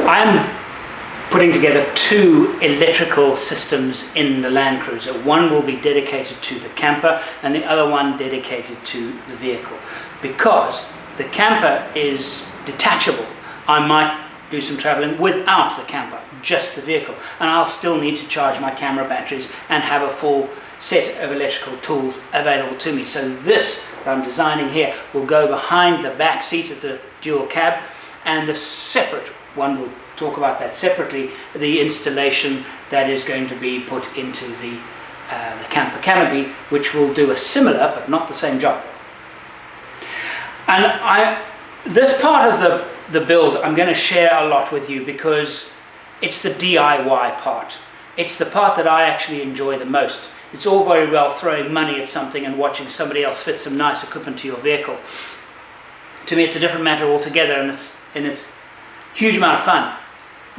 I'm putting together two electrical systems in the Land Cruiser. One will be dedicated to the camper and the other one dedicated to the vehicle. Because the camper is detachable, I might do some traveling without the camper, just the vehicle. And I'll still need to charge my camera batteries and have a full set of electrical tools available to me. So this that I'm designing here will go behind the back seat of the dual cab, and the separate one, we'll talk about that separately, the installation that is going to be put into the camper canopy, which will do a similar but not the same job. And this part of the build I'm going to share a lot with you because it's the DIY part. It's the part that I actually enjoy the most. It's all very well throwing money at something and watching somebody else fit some nice equipment to your vehicle. To me, it's a different matter altogether, and it's a huge amount of fun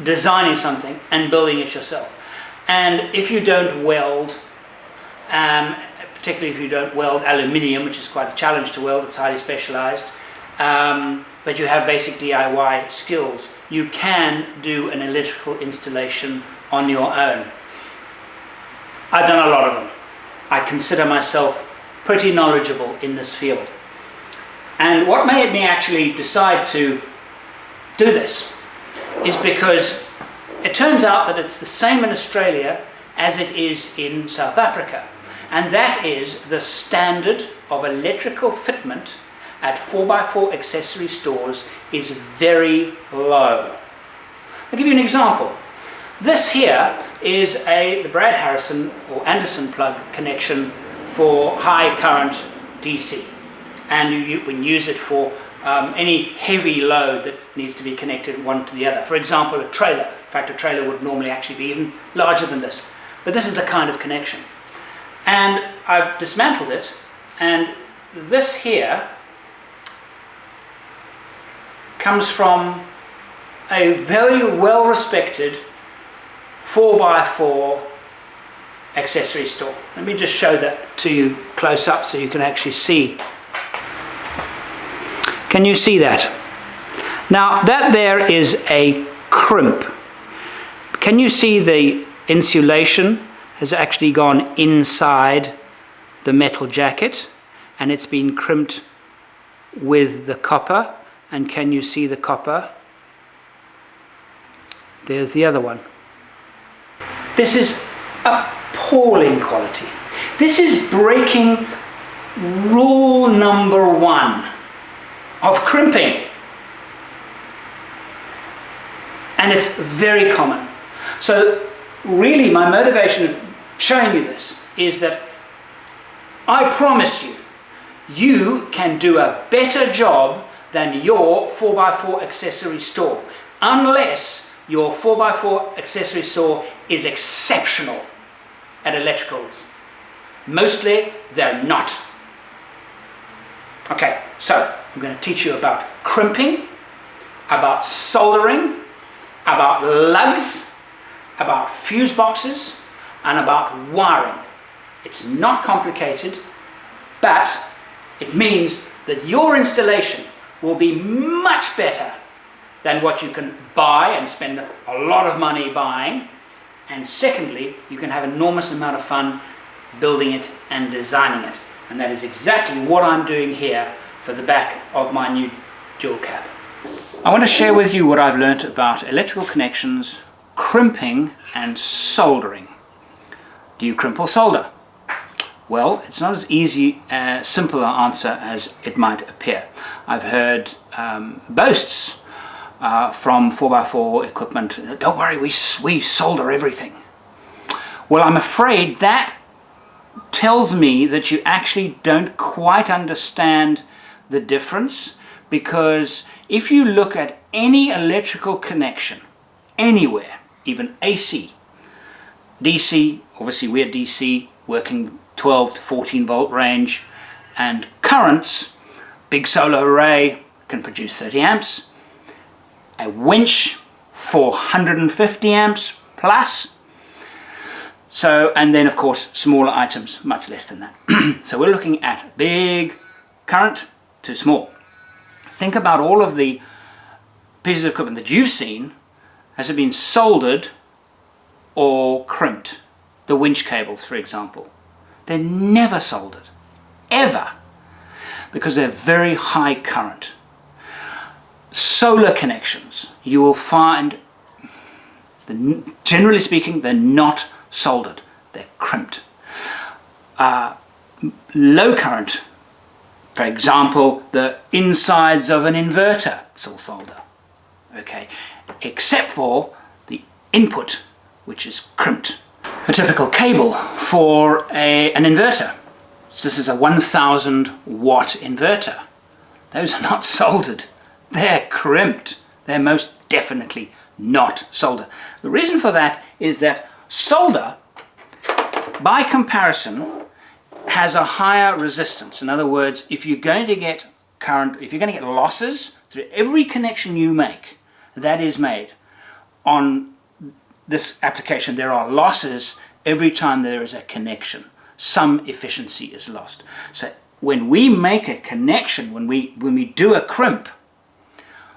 designing something and building it yourself. And if you don't weld, particularly if you don't weld aluminium, which is quite a challenge to weld, it's highly specialized, but you have basic DIY skills, you can do an electrical installation on your own. I've done a lot of them. I consider myself pretty knowledgeable in this field. And what made me actually decide to do this is because it turns out that it's the same in Australia as it is in South Africa. And that is the standard of electrical fitment at 4x4 accessory stores is very low. I'll give you an example. This here is the Brad Harrison or Anderson plug connection for high current DC. And you can use it for any heavy load that needs to be connected one to the other. For example, a trailer. In fact, a trailer would normally actually be even larger than this. But this is the kind of connection. And I've dismantled it, and this here comes from a very well-respected 4x4 accessory store. Let me just show that to you close up so you can actually see. Can you see that? Now that there is a crimp. Can you see the insulation has actually gone inside the metal jacket and it's been crimped with the copper? And can you see the copper? There's the other one. This is appalling quality. This is breaking rule number 1 of crimping. And it's very common. So really my motivation of showing you this is that I promise you, you can do a better job than your 4x4 accessory store, unless your 4x4 accessory store is exceptional at electricals. Mostly they're not. Okay, so I'm going to teach you about crimping, about soldering, about lugs, about fuse boxes, and about wiring. It's not complicated, but it means that your installation will be much better than what you can buy and spend a lot of money buying. And secondly, you can have an enormous amount of fun building it and designing it. And that is exactly what I'm doing here for the back of my new dual cab. I want to share with you what I've learnt about electrical connections, crimping and soldering. Do you crimp or solder? Well, it's not as easy, simple an answer as it might appear. I've heard boasts from 4x4 equipment, don't worry, we solder everything. Well, I'm afraid that tells me that you actually don't quite understand the difference, because if you look at any electrical connection, anywhere, even AC, DC, obviously we're DC, working 12 to 14 volt range, and currents, big solar array can produce 30 amps, a winch 450 amps plus, so, and then of course smaller items much less than that. So we're looking at big current to small. Think about all of the pieces of equipment that you've seen has it been soldered or crimped? The winch cables, for example. They're never soldered, ever, because they're very high current. Solar connections, you will find, generally speaking, they're not soldered, they're crimped. Low current, for example, the insides of an inverter, it's all solder, okay, except for the input, which is crimped. A typical cable for an inverter. So this is a 1000 watt inverter. Those are not soldered, they're crimped. They're most definitely not soldered. The reason for that is that solder, by comparison, has a higher resistance. In other words, if you're going to get current, if you're going to get losses through every connection you make, that is made on this application, there are losses every time there is a connection. Some efficiency is lost. So when we make a connection, when we do a crimp,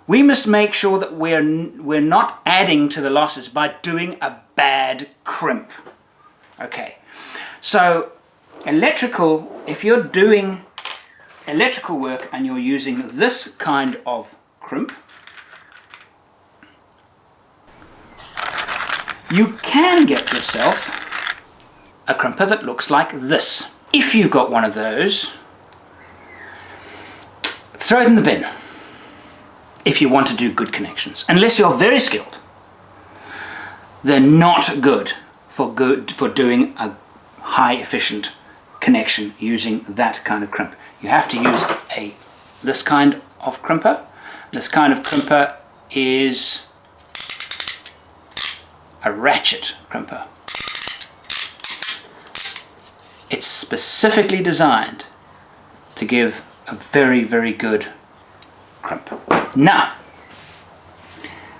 we must make sure that we're not adding to the losses by doing a bad crimp. Okay, so electrical, if you're doing electrical work and you're using this kind of crimp, you can get yourself a crimper that looks like this. If you've got one of those, throw it in the bin if you want to do good connections. Unless you're very skilled, they're not good for doing a high efficient connection using that kind of crimp. You have to use this kind of crimper. This kind of crimper is a ratchet crimper. It's specifically designed to give a very, very good crimp. Now,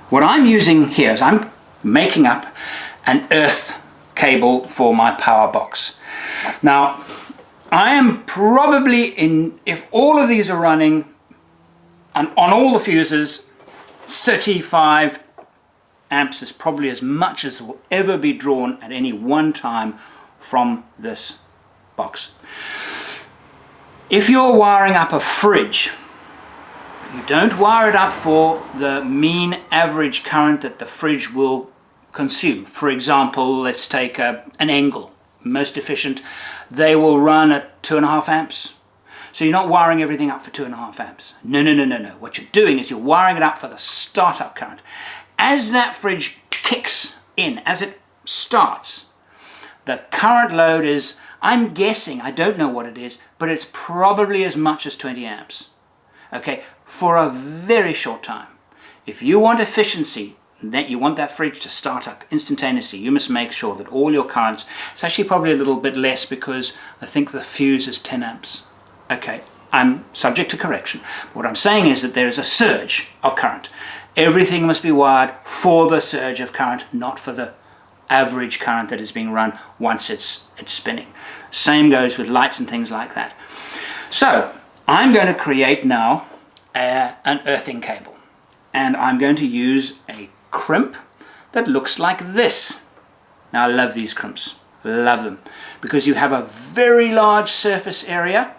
what I'm using here is I'm making up an earth cable for my power box. Now, I am probably if all of these are running and on all the fuses, 35 amps is probably as much as will ever be drawn at any one time from this box. If you're wiring up a fridge, you don't wire it up for the mean average current that the fridge will consume. For example, let's take an Engel, most efficient. They will run at 2.5 amps. So you're not wiring everything up for 2.5 amps. No. What you're doing is you're wiring it up for the startup current. As that fridge kicks in, as it starts, the current load is, I'm guessing, I don't know what it is, but it's probably as much as 20 amps. Okay, for a very short time. If you want efficiency, that you want that fridge to start up instantaneously, you must make sure that all your currents, it's actually probably a little bit less because I think the fuse is 10 amps. Okay, I'm subject to correction. What I'm saying is that there is a surge of current. Everything must be wired for the surge of current, not for the average current that is being run once it's spinning. Same goes with lights and things like that. So I'm going to create now an earthing cable, and I'm going to use a crimp that looks like this. Now I love these crimps, love them, because you have a very large surface area,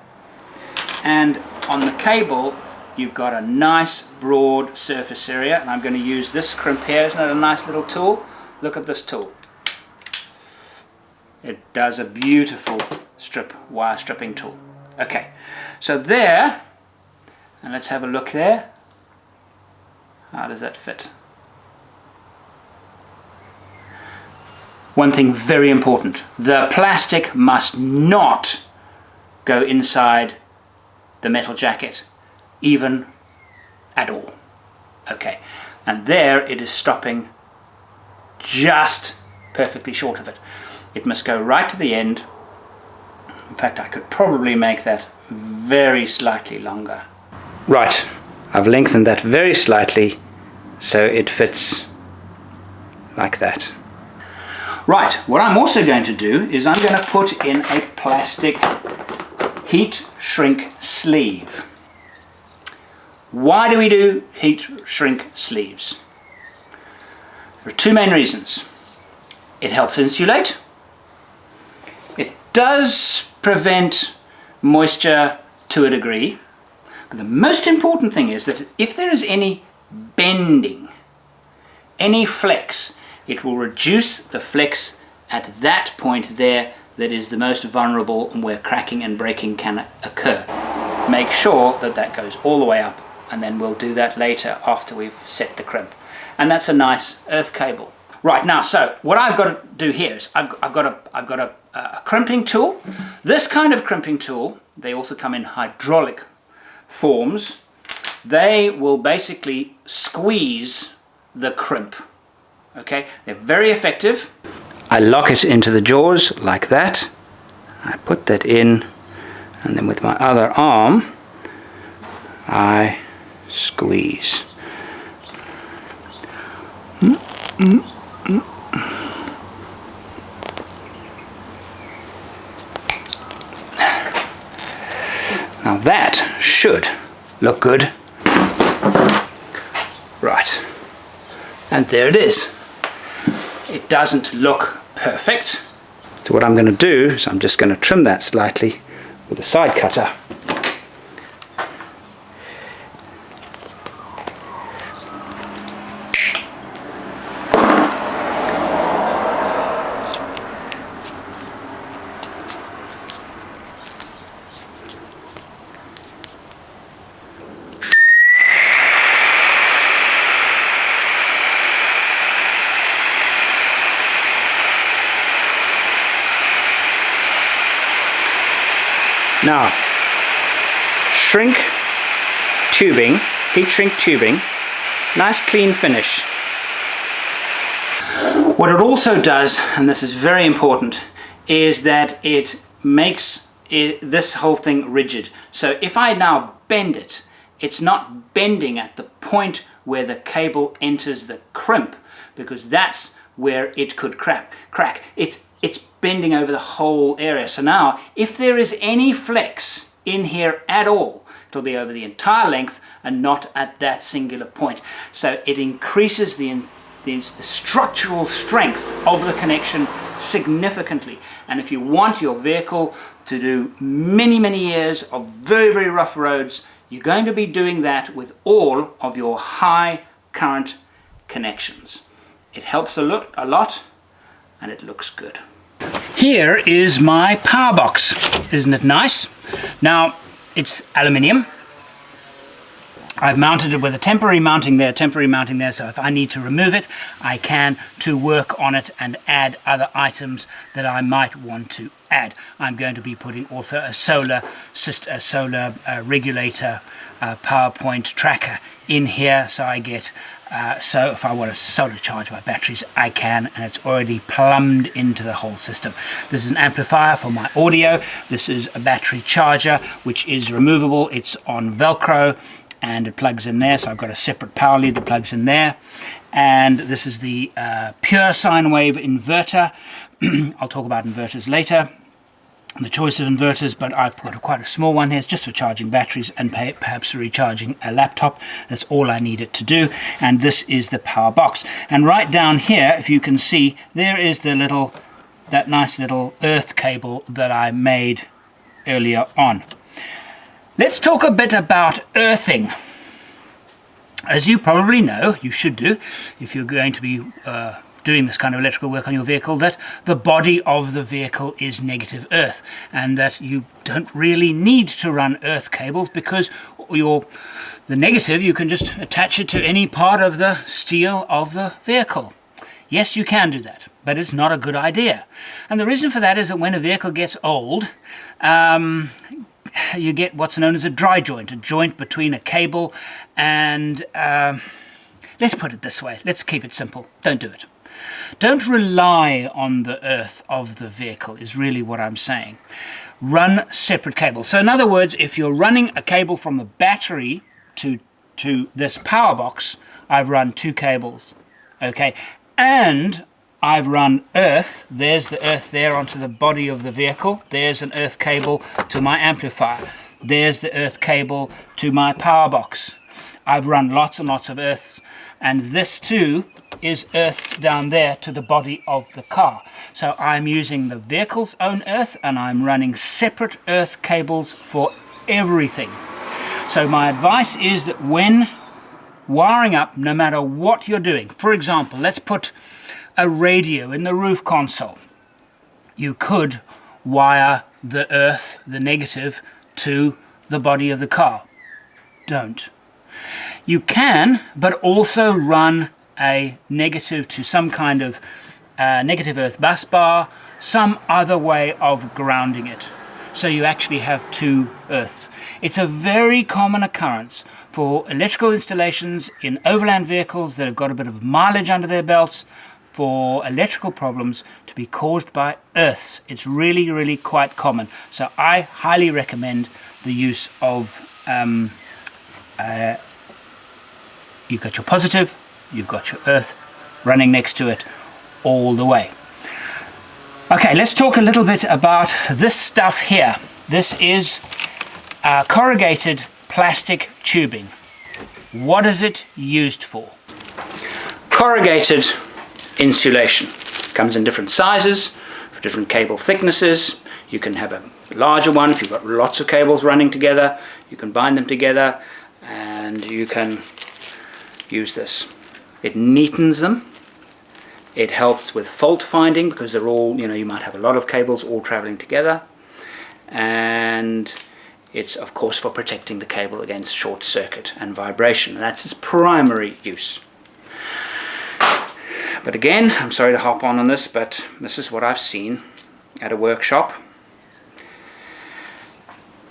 and on the cable you've got a nice broad surface area. And I'm going to use this crimp here. Isn't that a nice little tool? Look at this tool. It does a beautiful wire stripping tool. Okay, so there, and let's have a look there. How does that fit? One thing very important, the plastic must not go inside the metal jacket, even at all. Okay, and there it is stopping just perfectly short of it. It must go right to the end. In fact, I could probably make that very slightly longer. Right, I've lengthened that very slightly so it fits like that. Right, what I'm also going to do is I'm going to put in a plastic heat shrink sleeve. Why do we do heat shrink sleeves? There are two main reasons. It helps insulate. It does prevent moisture to a degree. But the most important thing is that if there is any bending, any flex, it will reduce the flex at that point there that is the most vulnerable and where cracking and breaking can occur. Make sure that that goes all the way up, and then we'll do that later after we've set the crimp. And that's a nice earth cable. Right, now, so what I've got to do here is I've got a crimping tool. This kind of crimping tool, they also come in hydraulic forms. They will basically squeeze the crimp. Okay, they're very effective. I lock it into the jaws like that. I put that in, and then with my other arm I squeeze. Now that should look good. Right, and there it is. It doesn't look perfect. So what I'm going to do is I'm just going to trim that slightly with a side cutter. Now, shrink tubing, heat shrink tubing, nice clean finish. What it also does, and this is very important, is that it makes this whole thing rigid. So if I now bend it, it's not bending at the point where the cable enters the crimp, because that's where it could crack. It's bending over the whole area. So now, if there is any flex in here at all, it'll be over the entire length and not at that singular point. So it increases the structural strength of the connection significantly. And if you want your vehicle to do many, many years of very, very rough roads, you're going to be doing that with all of your high current connections. It helps a lot, and it looks good. Here is my power box. Isn't it nice? Now, it's aluminium. I've mounted it with a temporary mounting there, so if I need to remove it, I can, to work on it and add other items that I might want to add. I'm going to be putting also a solar regulator power point tracker in here, so I get so if I want to solar charge my batteries, I can, and it's already plumbed into the whole system. This is an amplifier for my audio. This is a battery charger, which is removable. It's on Velcro, and it plugs in there, so I've got a separate power lead that plugs in there. And this is the pure sine wave inverter. I'll talk about inverters later, and the choice of inverters, but I've got quite a small one here. It's just for charging batteries and perhaps recharging a laptop. That's all I need it to do. And this is the power box. And right down here, if you can see, there is that nice little earth cable that I made earlier on. Let's talk a bit about earthing. As you probably know, you should do, if you're going to be doing this kind of electrical work on your vehicle, that the body of the vehicle is negative earth, and that you don't really need to run earth cables, because the negative, you can just attach it to any part of the steel of the vehicle. Yes, you can do that, but it's not a good idea. And the reason for that is that when a vehicle gets old, you get what's known as a dry joint, a joint between a cable and, let's put it this way, let's keep it simple, don't do it. Don't rely on the earth of the vehicle, is really what I'm saying. Run separate cables. So in other words, if you're running a cable from the battery to this power box, I've run two cables, okay? And I've run earth, there's the earth there onto the body of the vehicle, there's an earth cable to my amplifier, there's the earth cable to my power box. I've run lots and lots of earths, and this too is earthed down there to the body of the car. So I'm using the vehicle's own earth, and I'm running separate earth cables for everything. So my advice is that when wiring up, no matter what you're doing, for example, let's put a radio in the roof console. You could wire the earth, the negative, to the body of the car. Don't. You can, but also run a negative to some kind of negative earth bus bar, some other way of grounding it. So you actually have two earths. It's a very common occurrence for electrical installations in overland vehicles that have got a bit of mileage under their belts, for electrical problems to be caused by earths. It's really, really quite common. So I highly recommend the use of, you've got your positive, you've got your earth running next to it all the way. Okay, let's talk a little bit about this stuff here. This is corrugated plastic tubing. What is it used for? Corrugated insulation comes in different sizes for different cable thicknesses. You can have a larger one if you've got lots of cables running together. You can bind them together and you can use this. It neatens them. It helps with fault finding because they're all, you might have a lot of cables all traveling together. And it's of course for protecting the cable against short circuit and vibration. And that's its primary use. But again, I'm sorry to hop on this, but this is what I've seen at a workshop.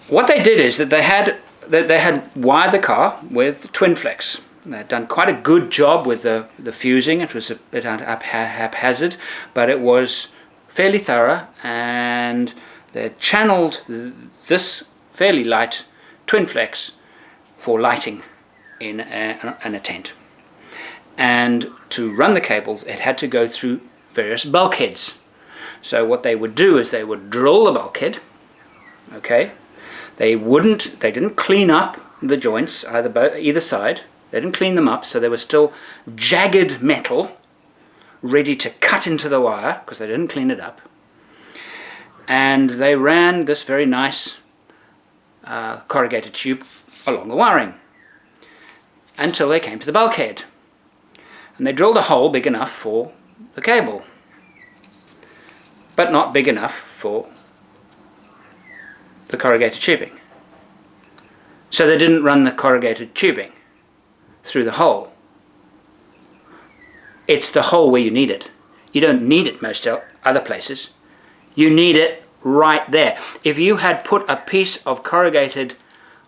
What they did is that they had wired the car with twin flex. They had done quite a good job with the fusing. It was a bit haphazard, but it was fairly thorough, and they had channeled this fairly light twin flex for lighting in a tent. And to run the cables, it had to go through various bulkheads. So what they would do is they would drill the bulkhead. Okay, they didn't clean up the joints either side. They didn't clean them up, so they were still jagged metal, ready to cut into the wire because they didn't clean it up. And they ran this very nice corrugated tube along the wiring until they came to the bulkhead. And they drilled a hole big enough for the cable, but not big enough for the corrugated tubing. So they didn't run the corrugated tubing through the hole. It's the hole where you need it. You don't need it most other places. You need it right there. If you had put a piece of corrugated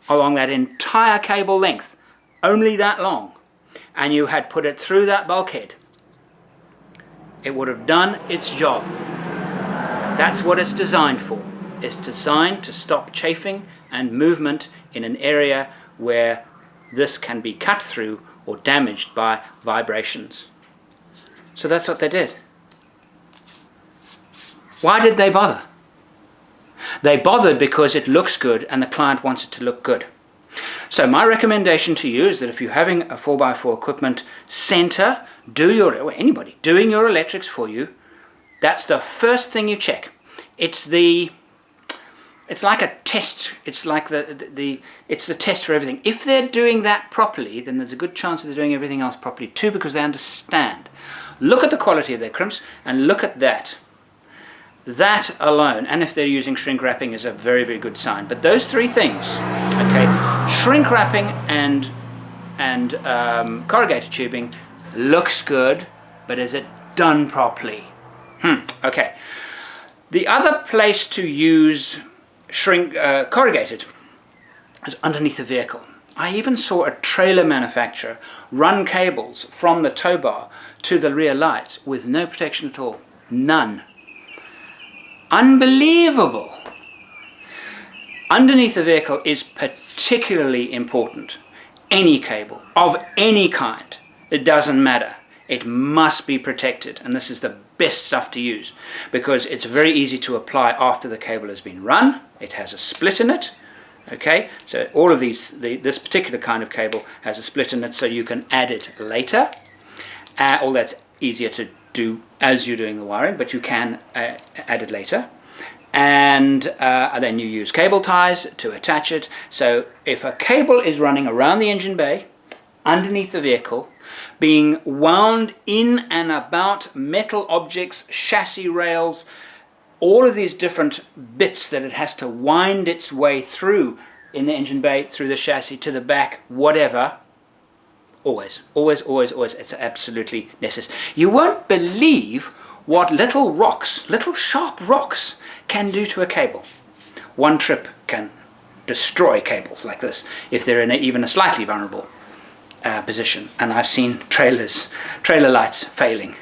along that entire cable length, only that long, and you had put it through that bulkhead, it would have done its job. That's what it's designed for. It's designed to stop chafing and movement in an area where this can be cut through or damaged by vibrations. So that's what they did. Why did they bother? They bothered because it looks good and the client wants it to look good. So my recommendation to you is that if you're having a 4x4 equipment center, anybody doing your electrics for you, that's the first thing you check. It's like a test. It's like it's the test for everything. If they're doing that properly, then there's a good chance that they're doing everything else properly too, because they understand. Look at the quality of their crimps and look at that. That alone, and if they're using shrink wrapping, is a very, very good sign. But those three things, okay, shrink wrapping and corrugated tubing looks good, but is it done properly? Okay. The other place to use corrugated is underneath the vehicle. I even saw a trailer manufacturer run cables from the tow bar to the rear lights with no protection at all. None. Unbelievable. Underneath the vehicle is particularly important. Any cable of any kind, it doesn't matter. It must be protected, and this is the best stuff to use because it's very easy to apply after the cable has been run. It has a split in it, Okay, so all of these, this particular kind of cable has a split in it, so you can add it later. All that's easier to do as you're doing the wiring, but you can add it later. And then you use cable ties to attach it. So if a cable is running around the engine bay, underneath the vehicle, being wound in and about metal objects, chassis rails, all of these different bits that it has to wind its way through in the engine bay, through the chassis, to the back, whatever, always, always, always, always, it's absolutely necessary. You won't believe what little rocks, little sharp rocks, can do to a cable. One trip can destroy cables like this if they're in even a slightly vulnerable position. And I've seen trailer lights failing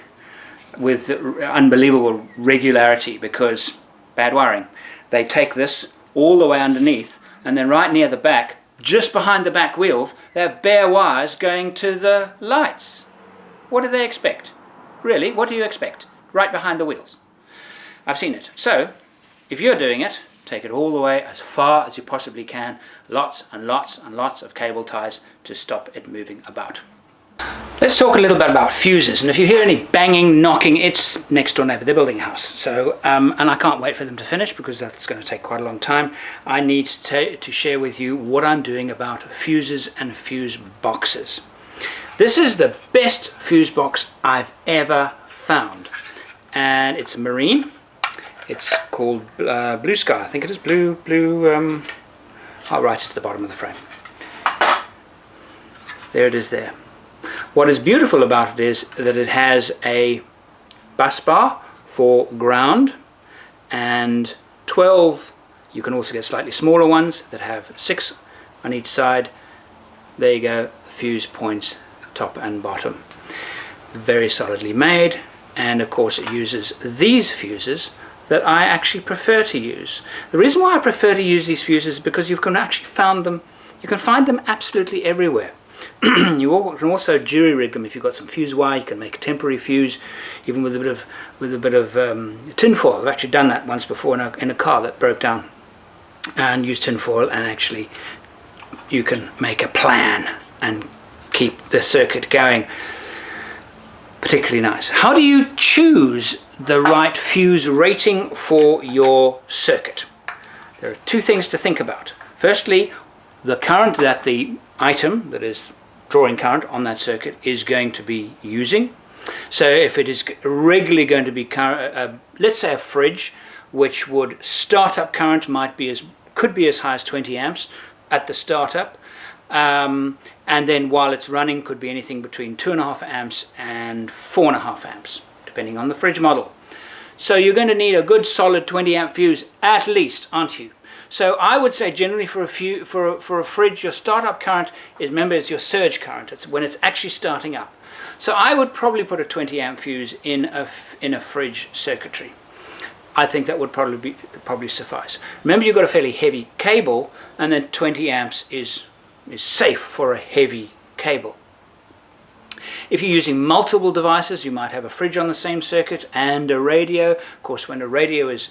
with unbelievable regularity because bad wiring. They take this all the way underneath, and then right near the back, just behind the back wheels, they have bare wires going to the lights. What do they expect? Really, what do you expect? Right behind the wheels. I've seen it. So, if you're doing it, take it all the way as far as you possibly can. Lots and lots and lots of cable ties to stop it moving about. Let's talk a little bit about fuses, and if you hear any banging, knocking, it's next door neighbour. They're building a house, so and I can't wait for them to finish because that's going to take quite a long time. I need to share with you what I'm doing about fuses and fuse boxes. This is the best fuse box I've ever found, and it's marine. It's called Blue Sky. I think it is blue. I'll write it at the bottom of the frame. There it is there. What is beautiful about it is that it has a bus bar for ground and 12, you can also get slightly smaller ones that have 6 on each side. There you go, fuse points top and bottom. Very solidly made, and of course it uses these fuses that I actually prefer to use. The reason why I prefer to use these fuses is because you can actually find them absolutely everywhere. You can also jury rig them if you've got some fuse wire. You can make a temporary fuse, even with a bit of tin foil. I've actually done that once before in a car that broke down, and used tin foil, and actually you can make a plan and keep the circuit going. Particularly nice. How do you choose the right fuse rating for your circuit? There are 2 things to think about. Firstly, the current that the item that is drawing current on that circuit is going to be using. So if it is regularly going to be let's say a fridge, which would start up current could be as high as 20 amps at the startup, and then while it's running could be anything between 2.5 amps and 4.5 amps, depending on the fridge model. So you're going to need a good solid 20 amp fuse at least, aren't you? So I would say generally for a fridge, your startup current is, remember, it's your surge current. It's when it's actually starting up. So I would probably put a 20 amp fuse in a fridge circuitry. I think that would probably suffice. Remember, you've got a fairly heavy cable, and then 20 amps is safe for a heavy cable. If you're using multiple devices, you might have a fridge on the same circuit and a radio. Of course, when a radio is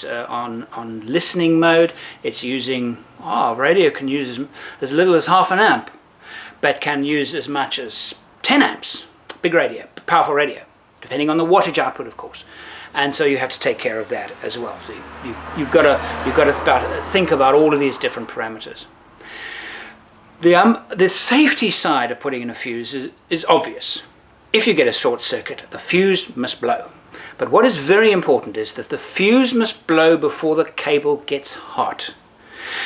on listening mode, it's using, radio can use as little as half an amp, but can use as much as 10 amps. Big radio, powerful radio, depending on the wattage output, of course. And so you have to take care of that as well. So you've got to think about all of these different parameters. The safety side of putting in a fuse is obvious. If you get a short circuit, the fuse must blow. But what is very important is that the fuse must blow before the cable gets hot.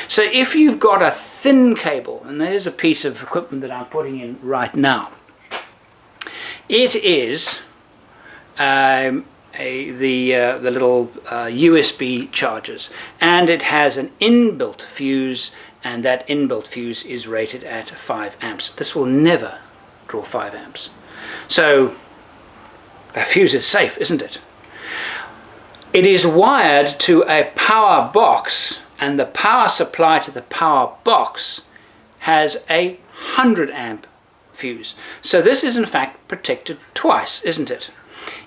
So if you've got a thin cable, and there's a piece of equipment that I'm putting in right now, it is the little USB chargers, and it has an inbuilt fuse, and that inbuilt fuse is rated at 5 amps. This will never draw 5 amps. So that fuse is safe, isn't it? It is wired to a power box, and the power supply to the power box has a 100 amp fuse. So this is in fact protected twice, isn't it?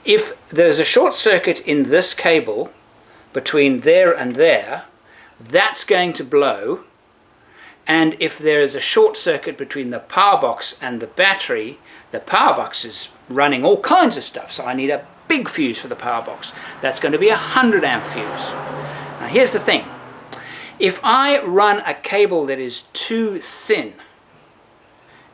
If there's a short circuit in this cable between there and there, that's going to blow, and if there is a short circuit between the power box and the battery, the power box is running all kinds of stuff, so I need a big fuse for the power box. That's going to be a 100 amp fuse. Now here's the thing, if I run a cable that is too thin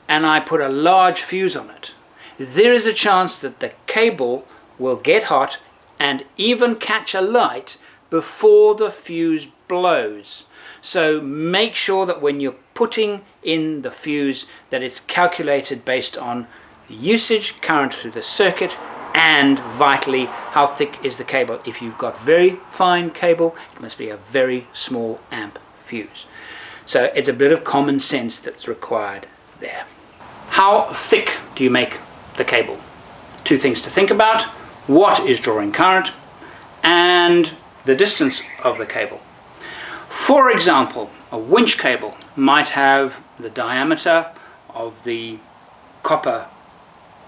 and I put a large fuse on it, there is a chance that the cable will get hot and even catch a light before the fuse blows. So make sure that when you're putting in the fuse that it's calculated based on the usage, current through the circuit, and vitally how thick is the cable. If you've got very fine cable, it must be a very small amp fuse. So it's a bit of common sense that's required there. How thick do you make the cable? Two things to think about: what is drawing current and the distance of the cable. For example, a winch cable might have the diameter of the copper,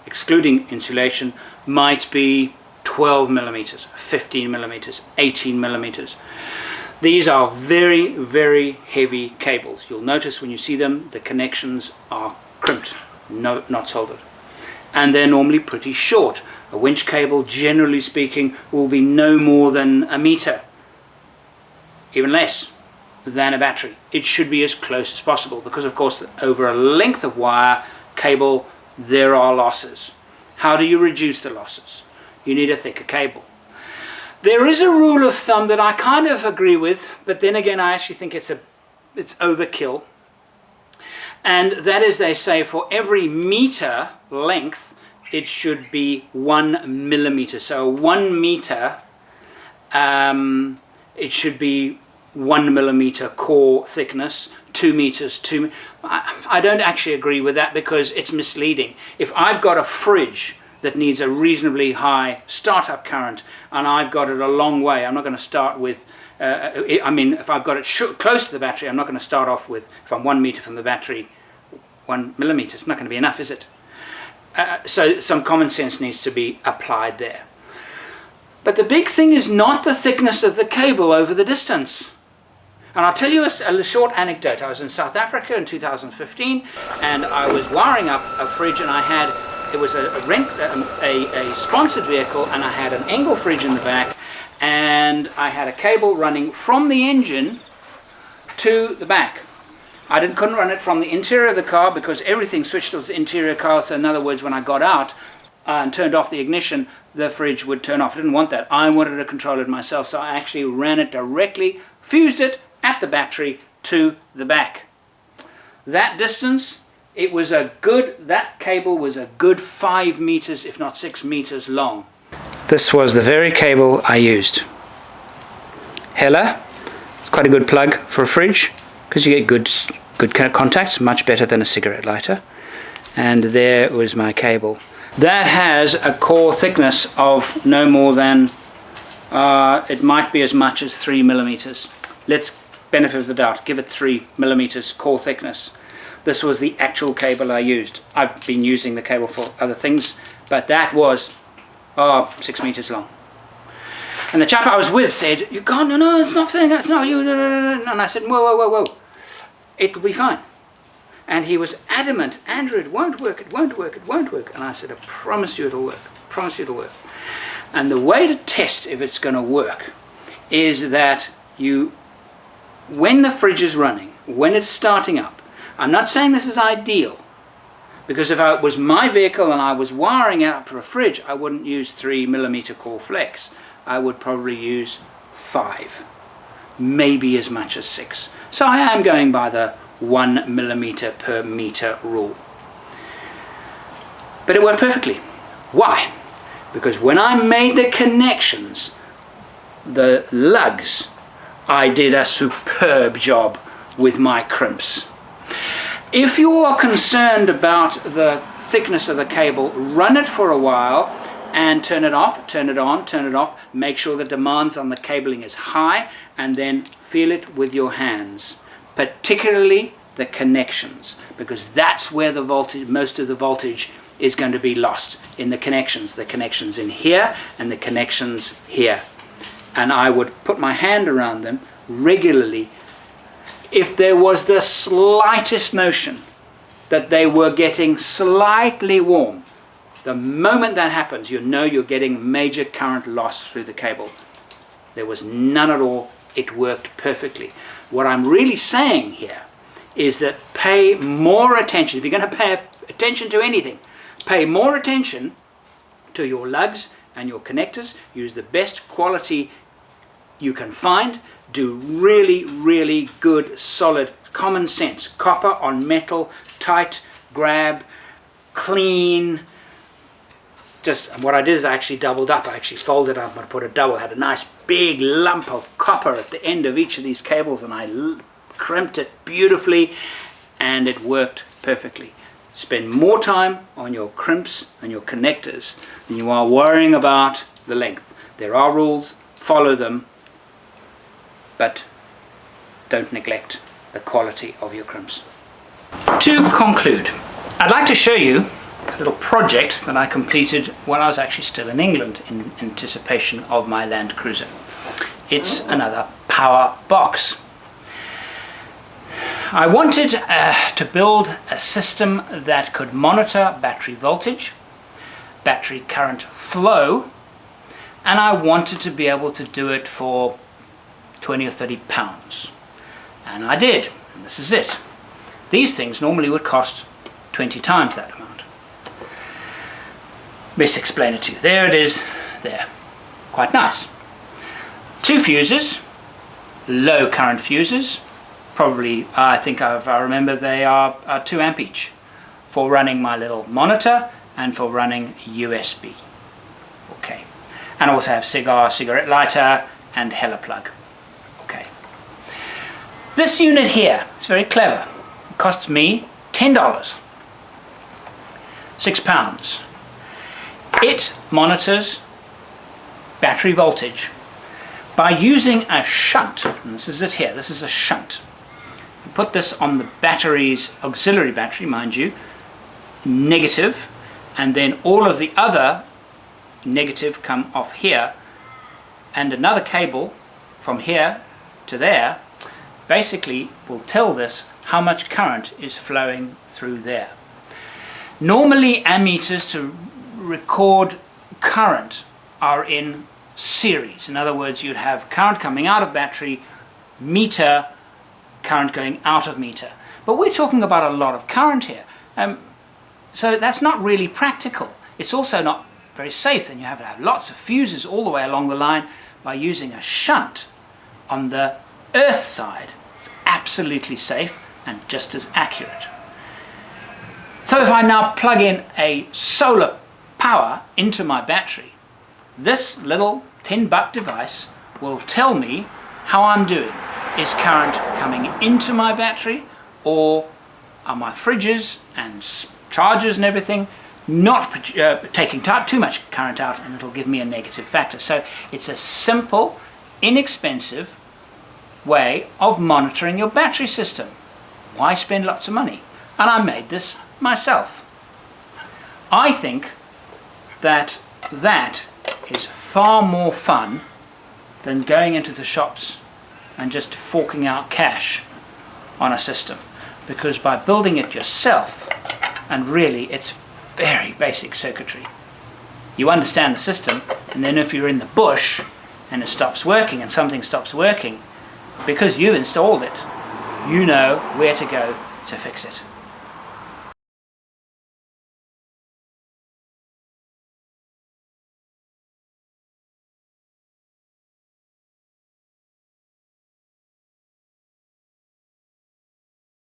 excluding insulation, might be 12 millimeters, 15 millimeters, 18 millimeters. These are very, very heavy cables. You'll notice when you see them, the connections are crimped, not soldered. And they're normally pretty short. A winch cable, generally speaking, will be no more than a meter, even less than a battery. It should be as close as possible because, of course, over a length of wire cable, there are losses. How do you reduce the losses? You need a thicker cable. There is a rule of thumb that I kind of agree with, but then again I actually think it's overkill. And that is, they say for every meter length it should be 1 millimeter. So 1 meter, it should be 1 millimeter core thickness, 2 meters, I don't actually agree with that because it's misleading. If I've got a fridge that needs a reasonably high startup current and I've got it a long way, I'm not going to start with, if I've got it close to the battery, I'm not going to start off with, if I'm 1 meter from the battery, 1 millimeter, it's not going to be enough, is it? So some common sense needs to be applied there. But the big thing is not the thickness of the cable over the distance. And I'll tell you a short anecdote. I was in South Africa in 2015 and I was wiring up a fridge, and it was a sponsored vehicle, and I had an Engel fridge in the back, and I had a cable running from the engine to the back. I couldn't run it from the interior of the car because everything switched to the interior car. So in other words, when I got out and turned off the ignition, the fridge would turn off. I didn't want that. I wanted to control it myself. So I actually ran it directly, fused it at the battery to the back. That distance, that cable was a good 5 meters, if not 6 meters long. This was the very cable I used. Hella, quite a good plug for a fridge, because you get good contacts, much better than a cigarette lighter. And there was my cable. That has a core thickness of no more than, it might be as much as 3 millimeters. Let's benefit of the doubt, give it 3 millimeters core thickness. This was the actual cable I used. I've been using the cable for other things, but that was 6 meters long. And the chap I was with said, "You can't, no, it's nothing, that's not you, no. And I said, whoa, it'll be fine." And he was adamant, "Andrew, it won't work. And I said, "I promise you it'll work. And the way to test if it's going to work is that when the fridge is running, when it's starting up, I'm not saying this is ideal, because if it was my vehicle and I was wiring it up for a fridge, I wouldn't use 3 millimeter core flex. I would probably use 5, maybe as much as 6. So I am going by the 1 millimeter per meter rule. But it worked perfectly. Why? Because when I made the connections, the lugs, I did a superb job with my crimps. If you are concerned about the thickness of the cable, run it for a while and turn it off, turn it on, turn it off. Make sure the demands on the cabling is high, and then feel it with your hands, particularly the connections, because that's where the voltage, most of the voltage is going to be lost, in the connections in here and the connections here. And I would put my hand around them regularly, if there was the slightest notion that they were getting slightly warm, the moment that happens, you know you're getting major current loss through the cable. There was none at all. It worked perfectly. What I'm really saying here is that pay more attention. If you're going to pay attention to anything, pay more attention to your lugs and your connectors. Use the best quality you can find. Do really, really good, solid, common sense. Copper on metal, tight, grab, clean. Just what I did is I actually doubled up. I actually folded up and put a double. Had a nice big lump of copper at the end of each of these cables, and I crimped it beautifully, and it worked perfectly. Spend more time on your crimps and your connectors than you are worrying about the length. There are rules, follow them, but don't neglect the quality of your crimps. To conclude, I'd like to show you a little project that I completed while I was actually still in England in anticipation of my Land Cruiser. It's another power box. I wanted to build a system that could monitor battery voltage, battery current flow, and I wanted to be able to do it for 20 or 30 pounds. And I did, and this is it. These things normally would cost 20 times that amount. Let's explain it to you. There it is, there. Quite nice. 2 fuses, low current fuses, probably, I think if I remember, they are 2 amp each, for running my little monitor and for running USB. Okay. And I also have cigarette lighter and hella plug. Okay. This unit here is very clever. It costs me $10. £6. It monitors battery voltage by using a shunt. And this is it here. This is a shunt. You put this on the battery's auxiliary battery, mind you, negative, and then all of the other negative come off here, and another cable from here to there basically will tell this how much current is flowing through there. Normally ammeters to record current are in series. In other words, you'd have current coming out of battery, meter, current going out of meter. But we're talking about a lot of current here. So that's not really practical. It's also not very safe. Then you have to have lots of fuses all the way along the line. By using a shunt on the earth side, it's absolutely safe and just as accurate. So if I now plug in a solar power into my battery, this little $10 device will tell me how I'm doing. Is current coming into my battery, or are my fridges and chargers and everything not taking too much current out, and it'll give me a negative factor. So it's a simple, inexpensive way of monitoring your battery system. Why spend lots of money? And I made this myself. I think that is far more fun than going into the shops and just forking out cash on a system, because by building it yourself, and really it's very basic circuitry, you understand the system, and then if you're in the bush and it stops working and something stops working, because you've installed it, you know where to go to fix it.